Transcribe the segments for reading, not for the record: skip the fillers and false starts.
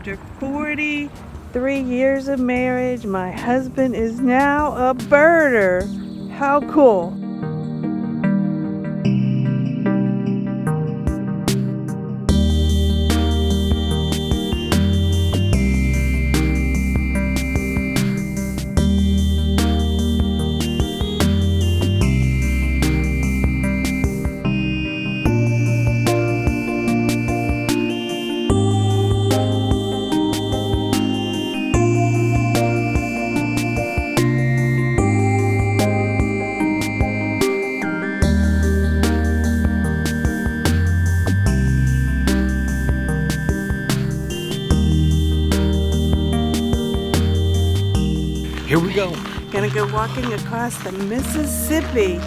After 43 years of marriage, my husband is now a birder. How cool. Here we go. Gonna go walking across the Mississippi.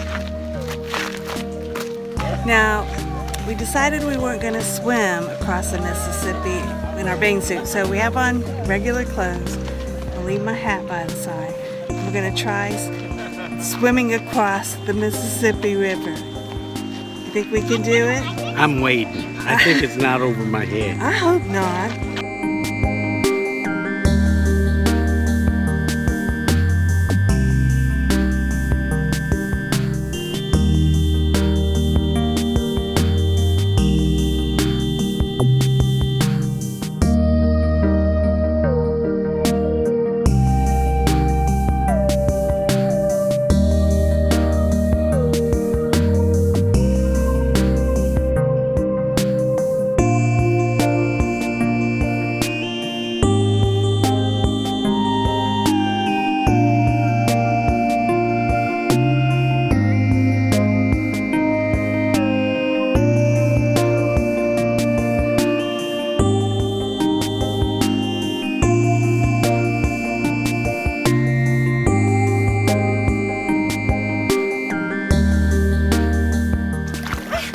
Now, we decided we weren't gonna swim across the Mississippi in our bathing suit, so we have on regular clothes. I'll leave my hat by the side. We're gonna try swimming across the Mississippi River. You think we can do it? I'm waiting. I think it's not over my head. I hope not.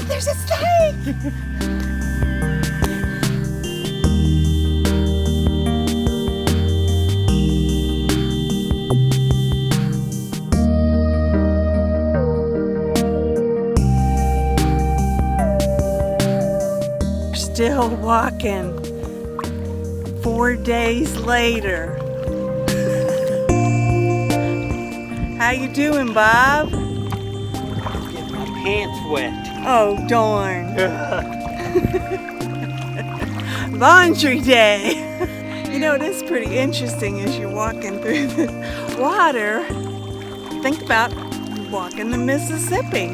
There's a snake! Still walking 4 days later. How you doing, Bob? Getting my pants wet. Oh, darn. Laundry day. You know, it is pretty interesting as you're walking through the water. Think about walking the Mississippi.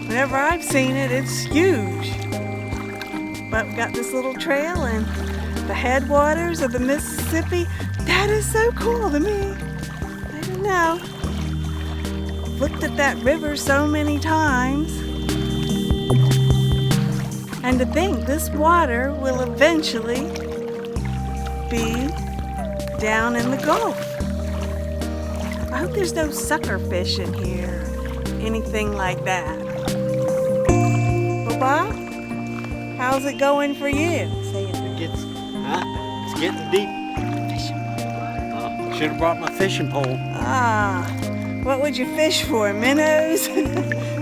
Whenever I've seen it, it's huge. But we've got this little trail and the headwaters of the Mississippi. That is so cool to me. I don't know. I've looked at that river so many times. And to think this water will eventually be down in the Gulf. I hope there's no sucker fish in here, anything like that. Well, Bob, how's it going for you? It's getting deep. Should have brought my fishing pole. What would you fish for? Minnows?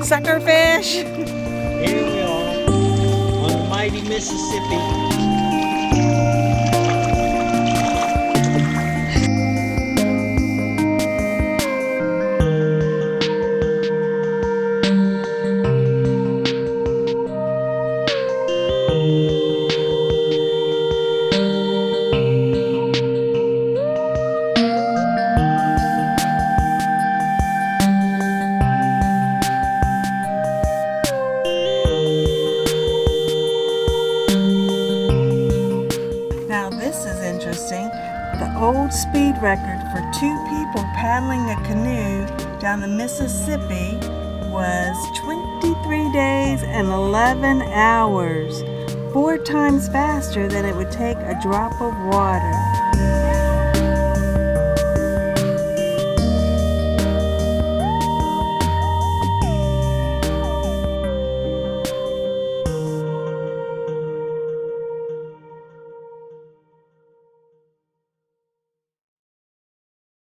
Sucker fish? Here we are on the mighty Mississippi. The old speed record for 2 people paddling a canoe down the Mississippi was 23 days and 11 hours, 4 times faster than it would take a drop of water.